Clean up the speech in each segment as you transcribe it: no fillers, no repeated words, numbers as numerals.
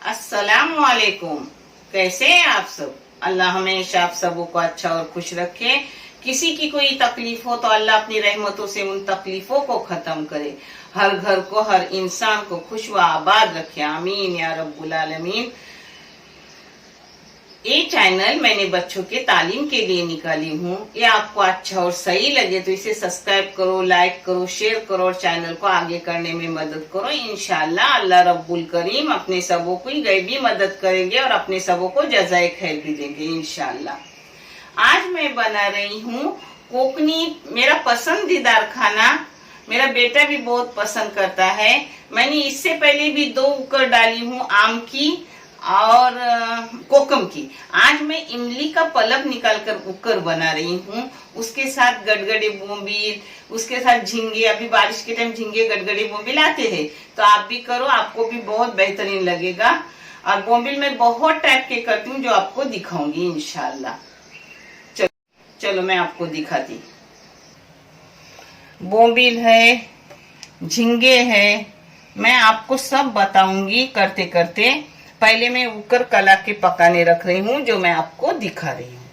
अस्सलाम वालेकुम। कैसे हैं आप सब? अल्लाह हमेशा आप सबों को अच्छा और खुश रखे। किसी की कोई तकलीफ हो तो अल्लाह अपनी रहमतों से उन तकलीफों को खत्म करे। हर घर को, हर इंसान को खुश व आबाद रखे। आमीन या रब्बुल आलमीन। ये चैनल मैंने बच्चों के तालीम के लिए निकाली हूँ। ये आपको अच्छा और सही लगे तो इसे सब्सक्राइब करो, लाइक करो, शेयर करो और चैनल को आगे करने में मदद करो। इंशाल्लाह अल्लाह रब्बुल करीम अपने सबों की गैबी मदद करेंगे और अपने सबों को जज़ाए खैर भी देंगे इंशाल्लाह। आज मैं बना रही हूँ कोकनी, मेरा पसंदीदार खाना। मेरा बेटा भी बहुत पसंद करता है। मैंने इससे पहले भी 2 उकर डाली हूँ, आम की और कोकम की। आज मैं इमली का पल्प निकाल कर उकर बना रही हूँ। उसके साथ गड़गड़े बोंबील, उसके साथ झींगे। अभी बारिश के टाइम झींगे गड़गड़े बोंबील आते हैं, तो आप भी करो, आपको भी बहुत बेहतरीन लगेगा। और बोंबील मैं बहुत टाइप के करती हूँ जो आपको दिखाऊंगी इंशाल्लाह। चलो मैं आपको दिखाती। बोंबील है, झींगे है, मैं आपको सब बताऊंगी करते करते। पहले मैं उकर कला के पकाने रख रही हूँ जो मैं आपको दिखा रही हूँ।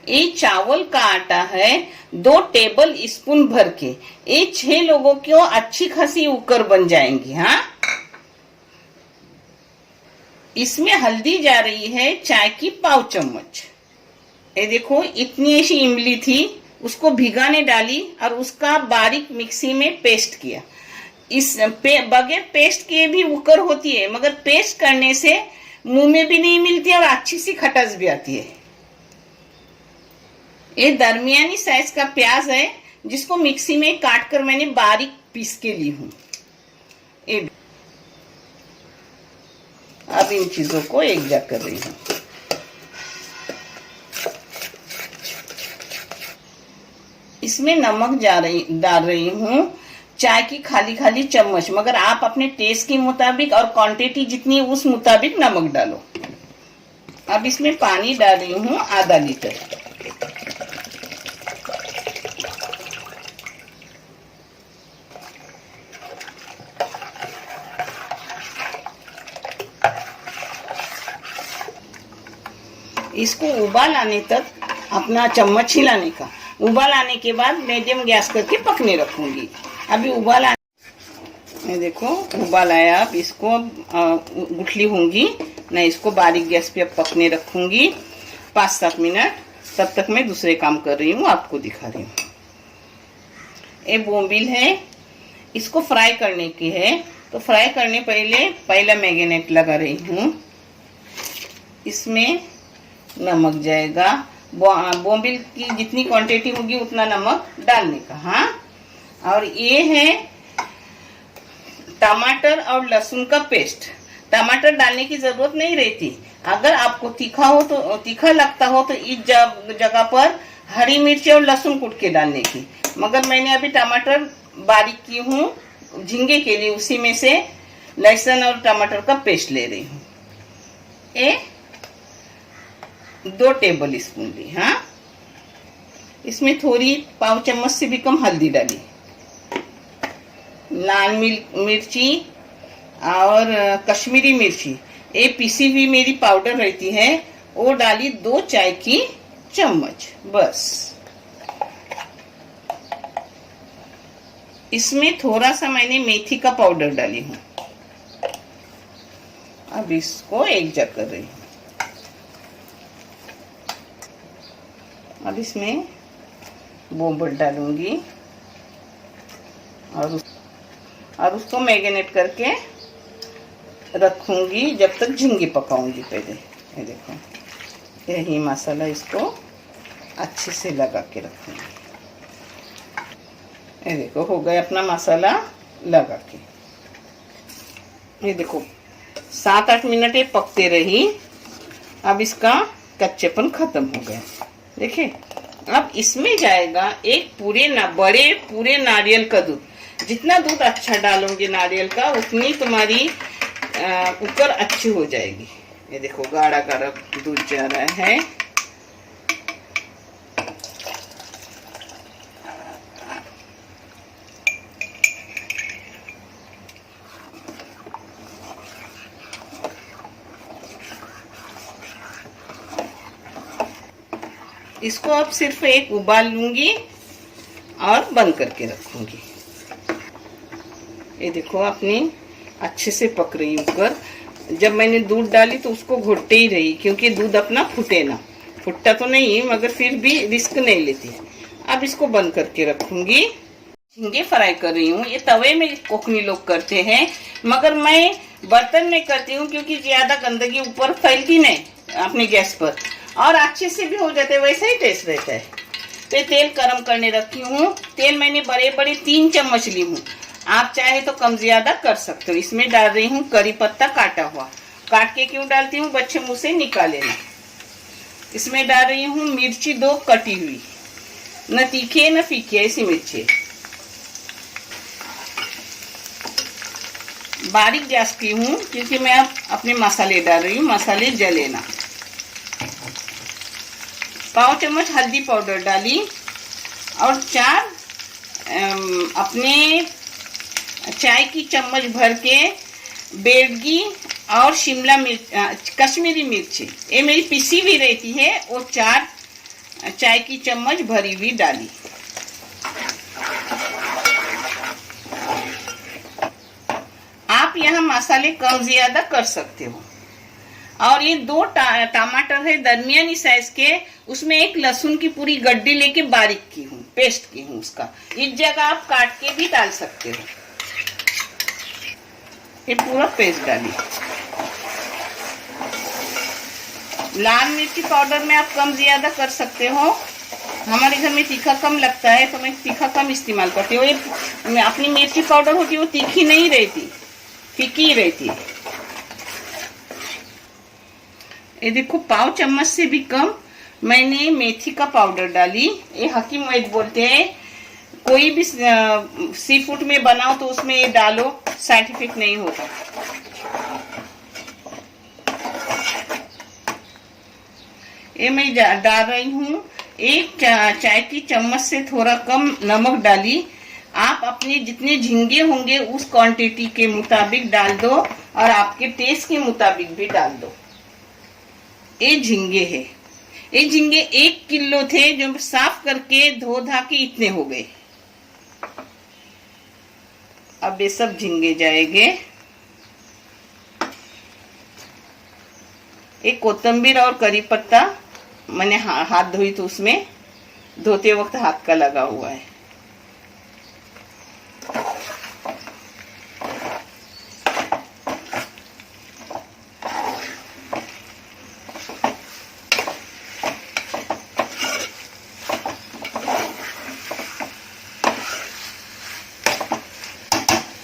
ये चावल का आटा है 2 टेबल स्पून भर के। ये 6 लोगों की अच्छी खासी उकर बन जाएंगी। हाँ, इसमें हल्दी जा रही है चाय की पाव चम्मच। ये देखो, इतनी ऐसी इमली थी, उसको भिगाने डाली और उसका बारीक मिक्सी में पेस्ट किया। बगैर पेस्ट किए भी उकर होती है, मगर पेस्ट करने से मुंह में भी नहीं मिलती और अच्छी सी खटास भी आती है। ये दरमियानी साइज का प्याज है जिसको मिक्सी में काट कर मैंने बारीक पीस के ली हूँ। अब इन चीजों को एक जगह कर रही हूँ। इसमें नमक डाल रही हूँ, चाय की खाली खाली चम्मच, मगर आप अपने टेस्ट के मुताबिक और क्वांटिटी जितनी है उस मुताबिक नमक डालो। अब इसमें पानी डाल रही हूँ आधा लीटर। इसको उबाल आने तक अपना चम्मच हिलाने का। उबाल आने के बाद मीडियम गैस करके पकने रखूंगी। अभी उबाल आने, देखो उबाल आया। अब इसको गुठली होंगी मैं, इसको बारीक गैस पे अब पकने रखूंगी 5-7 मिनट। तब तक मैं दूसरे काम कर रही हूँ, आपको दिखा रही हूँ। ये बोंबील है, इसको फ्राई करने की है, तो फ्राई करने पहले मैरिनेट लगा रही हूँ। इसमें नमक जाएगा, बोंबील की जितनी क्वांटिटी होगी उतना नमक डालने का। हाँ, और ये है टमाटर और लहसुन का पेस्ट। टमाटर डालने की जरूरत नहीं रहती। अगर आपको तीखा लगता हो तो इस जगह पर हरी मिर्ची और लहसुन कूट के डालने की, मगर मैंने अभी टमाटर बारीक की हूँ झींगे के लिए, उसी में से लहसुन और टमाटर का पेस्ट ले रही हूँ। ये 2 टेबल स्पून ली। हाँ, इसमें थोड़ी पाव चम्मच से भी कम हल्दी डाली, लाल मिर्ची और कश्मीरी मिर्ची, ये पिसी हुई मेरी पाउडर रहती है, वो डाली 2 चाय की चम्मच बस। इसमें थोड़ा सा मैंने मेथी का पाउडर डाली हूँ। अब इसको एक जगह कर रही हूँ। अब इसमें बोंबील डालूंगी और उसको मैरिनेट करके रखूंगी जब तक झींगे पकाऊंगी। पहले ये देखो, यही मसाला इसको अच्छे से लगा के रखूंगी। ये देखो, हो गया अपना मसाला लगा के। ये देखो 7-8 मिनट ये पकते रही। अब इसका कच्चेपन खत्म हो गया। देखिए, अब इसमें जाएगा एक बड़े पूरे नारियल का दूध। जितना दूध अच्छा डालोगे नारियल का, उतनी तुम्हारी उकर अच्छी हो जाएगी। ये देखो, गाढ़ा गाढ़ा दूध जा रहा है। इसको अब सिर्फ एक उबाल लूंगी और बंद करके रखूंगी। ये देखो अपनी अच्छे से पक रही ऊपर। जब मैंने दूध डाली तो उसको घोटते ही रही, क्योंकि दूध अपना फूटे ना। फुटता तो नहीं मगर फिर भी रिस्क नहीं लेती। अब इसको बंद करके रखूंगी। झींगे फ्राई कर रही हूँ। ये तवे में कोकनी लोग करते हैं, मगर मैं बर्तन में करती हूँ क्योंकि ज्यादा गंदगी ऊपर फैलती नहीं अपने गैस पर, और अच्छे से भी हो जाते हैं, वैसा ही टेस्ट रहता है। तो ये तेल गरम करने रखी हूँ। तेल मैंने बड़े बड़े 3 चम्मच ली हूँ, आप चाहे तो कम ज्यादा कर सकते हो। इसमें डाल रही हूँ करी पत्ता काटा हुआ। काट के क्यों डालती हूँ, बच्चे मुंह से निकाल लेना। इसमें डाल रही हूँ मिर्ची 2 कटी हुई, न तीखे न फीकी, ऐसी मिर्ची बारीक गैस की हूँ, क्योंकि मैं अब अपने मसाले डाल रही हूँ, मसाले जले ना। पाव चम्मच हल्दी पाउडर डाली और 4 अपने चाय की चम्मच भर के बेडगी और शिमला मिर्च, कश्मीरी मिर्ची, ये मेरी पिसी हुई रहती है, वो 4 चाय की चम्मच भरी हुई डाली। आप यहाँ मसाले कम ज्यादा कर सकते हो। और ये 2 टमाटर है दरमियानी साइज के, उसमें एक लहसुन की पूरी गड्डी लेके बारीक की हूँ, पेस्ट की हूँ उसका। इस जगह आप काट के भी डाल सकते हो। ये पूरा पेस्ट डाली। लाल मिर्ची पाउडर में आप कम ज्यादा कर सकते हो। हमारे घर में तीखा कम लगता है तो मैं तीखा कम इस्तेमाल करती हूँ। ये अपनी मिर्ची पाउडर होती है वो तीखी नहीं रहती, फीकी रहती है। ये देखो पाव चम्मच से भी कम मैंने मेथी का पाउडर डाली। ये हकीम वैद बोलते हैं कोई भी सी फूड में बनाओ तो उसमें ये डालो, साइड इफेक्ट नहीं होता। ये मैं डाल रही हूँ 1 चाय की चम्मच से थोड़ा कम नमक डाली। आप अपने जितने झींगे होंगे उस क्वांटिटी के मुताबिक डाल दो और आपके टेस्ट के मुताबिक भी डाल दो। ये झींगे है, ये झींगे 1 किलो थे जो साफ करके धो धा के इतने हो गए। अब ये सब झींगे जाएंगे। एक कोतंबीर और करी पत्ता मैंने हाथ धोई तो उसमें धोते वक्त हाथ का लगा हुआ है।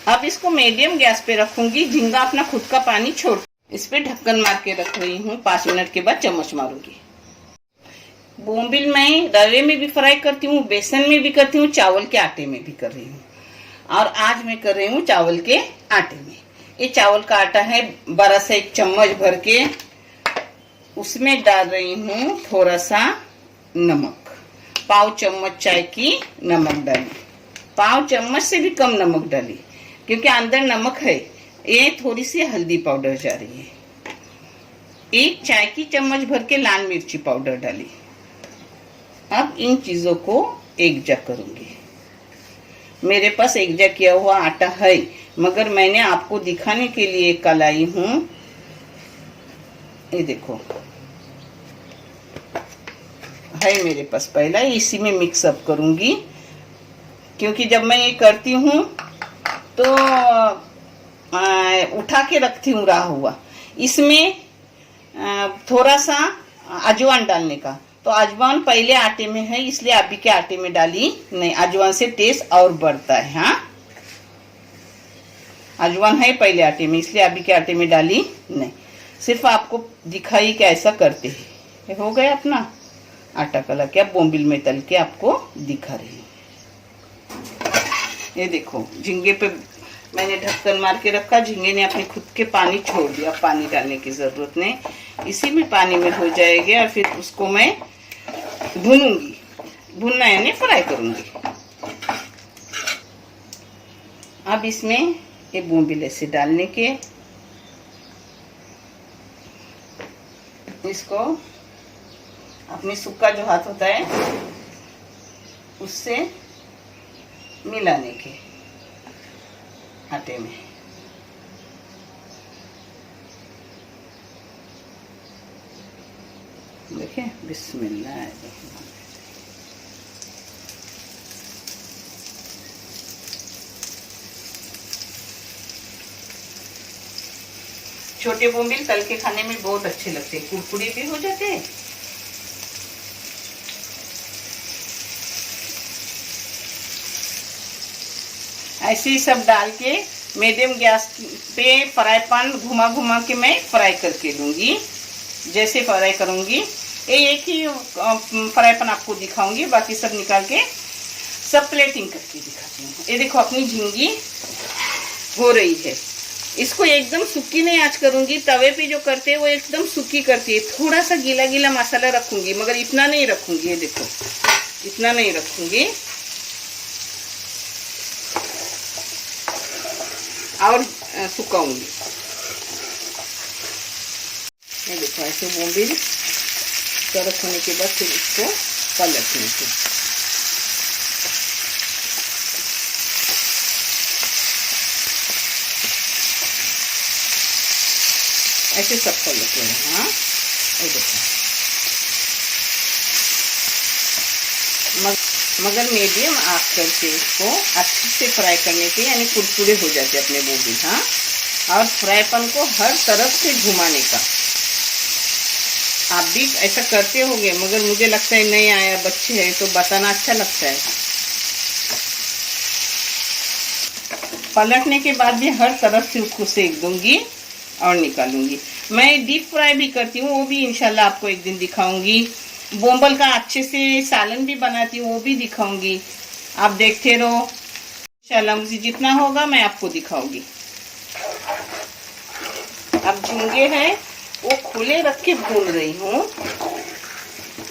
अब इसको मीडियम गैस पे रखूंगी। झींगा अपना खुद का पानी छोड़, इस पे ढक्कन मार के रख रही हूँ। 5 मिनट के बाद चम्मच मारूंगी। बोम्बिल मैं रवे में भी फ्राई करती हूँ, बेसन में भी करती हूँ, चावल के आटे में भी कर रही हूँ, और आज मैं कर रही हूँ चावल के आटे में। ये चावल का आटा है, बड़ा सा 1 चम्मच भर के उसमें डाल रही हूँ थोड़ा सा नमक। पाव चम्मच चाय की नमक डाली, पाव चम्मच से भी कम नमक डाली क्योंकि अंदर नमक है। ये थोड़ी सी हल्दी पाउडर जा रही है। 1 चाय की चम्मच भर के लाल मिर्ची पाउडर डाली। अब इन चीजों को एक जा करूंगी। मेरे पास एक जा किया हुआ आटा है, मगर मैंने आपको दिखाने के लिए कल आई हूं। ये देखो है मेरे पास, पहला इसी में मिक्स अप करूंगी, क्योंकि जब मैं ये करती हूँ तो उठा के रखती हूँ रहा हुआ। इसमें थोड़ा सा अजवान डालने का, तो अजवान पहले आटे में है इसलिए अभी के आटे में डाली नहीं। अजवान से टेस्ट और बढ़ता है। हाँ, अजवान है पहले आटे में इसलिए अभी के आटे में डाली नहीं, सिर्फ आपको दिखाई कि ऐसा करते हैं। हो गया अपना आटा कला के। अब बोम्बिल में तल के आपको दिखा रही हूँ। ये देखो झींगे पे मैंने ढक्कन मार के रखा। झींगे ने अपने खुद के पानी छोड़ दिया, पानी डालने की जरूरत नहीं, इसी में पानी में हो जाएगा। और फिर उसको मैं भूनूंगी, भूनना यानी फ्राई करूंगी। अब इसमें ये बोम्बिल ऐसे डालने के इसको अपनी सूखा जो हाथ होता है उससे मिलाने के आटे में। देखिए, बिस्मिल्लाह। छोटे बोम्बिल तल के खाने में बहुत अच्छे लगते हैं, कुरकुरे भी हो जाते हैं। ऐसे ही सब डाल के मीडियम गैस पे फ्राई पैन घुमा घुमा के मैं फ्राई करके लूंगी। जैसे फ्राई करूंगी, ये एक ही फ्राई पैन आपको दिखाऊंगी, बाकी सब निकाल के सब प्लेटिंग करके दिखाती हूँ। ये देखो अपनी झिंगी हो रही है। इसको एकदम सूखी नहीं आंच करूंगी, तवे पे जो करते हैं वो एकदम सूखी करती है। थोड़ा सा गीला गीला मसाला रखूंगी, मगर इतना नहीं रखूंगी। ये देखो, इतना नहीं रखूंगी और सुखाऊंगी। ये देखो, ऐसे बोम्बिल तरफ होने के बाद फिर इसको पलटने से ऐसे सब पलट लेना। हाँ, ये देखो, मगर मीडियम आंच करके इसको अच्छे से फ्राई करने के, यानी कुरकुरे हो जाते अपने बोम्बिल। हाँ, और फ्राई पैन को हर तरफ से घुमाने का। आप भी ऐसा करते होंगे, मगर मुझे लगता है नहीं आया, बच्चे हैं तो बताना अच्छा लगता है। पलटने के बाद भी हर तरफ से उसको सेक दूंगी और निकालूंगी। मैं डीप फ्राई भी करती हूँ, वो भी इंशाल्लाह आपको एक दिन दिखाऊंगी। बोम्बल का अच्छे से सालन भी बनाती हूँ, वो भी दिखाऊंगी। आप देखते रहो, इंशाल्लाह मुझे जितना होगा मैं आपको दिखाऊंगी। अब झींगे हैं वो खुले रख के भून रही हूँ,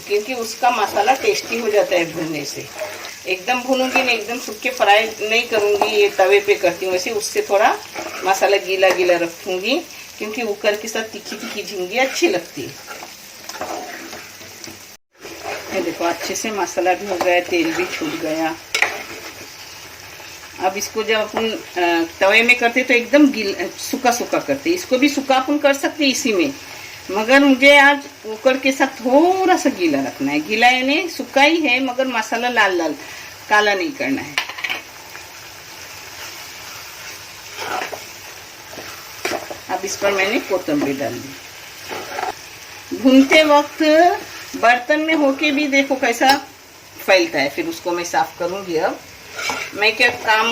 क्योंकि उसका मसाला टेस्टी हो जाता है भूनने से। एकदम भूनूंगी नहीं, एकदम सूखे फ्राई नहीं करूंगी, ये तवे पे करती हूँ ऐसे। उससे थोड़ा मसाला गीला गीला रखूंगी, क्योंकि ऊपर के साथ तीखी तीखी झींगी अच्छी लगती है। ये देखो, अच्छे से मसाला भी हो गया, तेल भी छूट गया। अब इसको जब अपन तवे में करते तो एकदम सूखा सूखा करते, इसको भी सूखा अपन कर सकते इसी में, मगर मुझे आज कुकर के साथ थोड़ा सा गीला रखना है। गीला यानी सूखा ही है, मगर मसाला लाल लाल काला नहीं करना है। अब इस पर मैंने कोतंबरी डाल दी। भूनते वक्त बर्तन में होके भी देखो कैसा फैलता है, फिर उसको मैं साफ करूंगी। अब मैं क्या काम,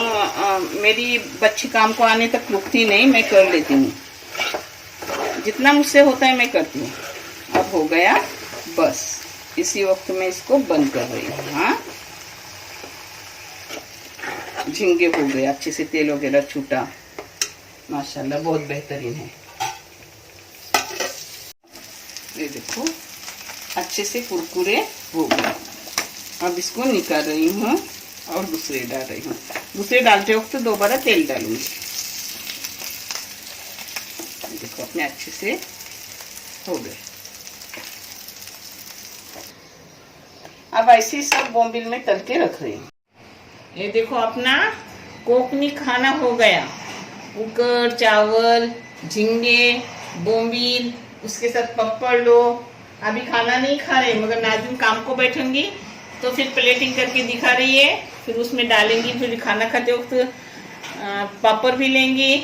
मेरी बच्ची काम को आने तक रुकती नहीं, मैं कर लेती हूँ, जितना मुझसे होता है मैं करती हूँ। अब हो गया, बस इसी वक्त मैं इसको बंद कर रही हूँ। हाँ, झींगे हो गए, अच्छे से तेल वगैरह छूटा, माशाल्लाह बहुत बेहतरीन है। ये देखो, अच्छे से कुरकुरे हो गए। अब इसको निकाल रही हूँ और दूसरे डाल रही हूँ। दूसरे डालते वक्त दोबारा तेल डालूंगी। देखो, अपने अच्छे से हो गए। अब ऐसे सब बोम्बिल में तल के रख रही हूँ। ये देखो, अपना कोकनी खाना हो गया। कुकर, चावल, झींगे, बोम्बिल, उसके साथ पपड़ लो। अभी खाना नहीं खा रहे, मगर नाज़िम काम को बैठेंगी तो फिर प्लेटिंग करके दिखा रही है, फिर उसमें डालेंगी। फिर खाना खाते वक्त पापड़ भी लेंगी,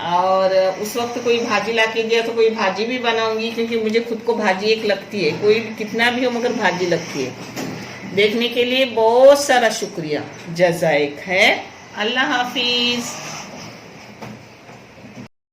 और उस वक्त कोई भाजी ला के दिया तो कोई भाजी भी बनाऊंगी, क्योंकि मुझे खुद को भाजी एक लगती है। कोई कितना भी हो, मगर भाजी लगती है। देखने के लिए बहुत सारा शुक्रिया, जज़ाक है। अल्लाह हाफिज़।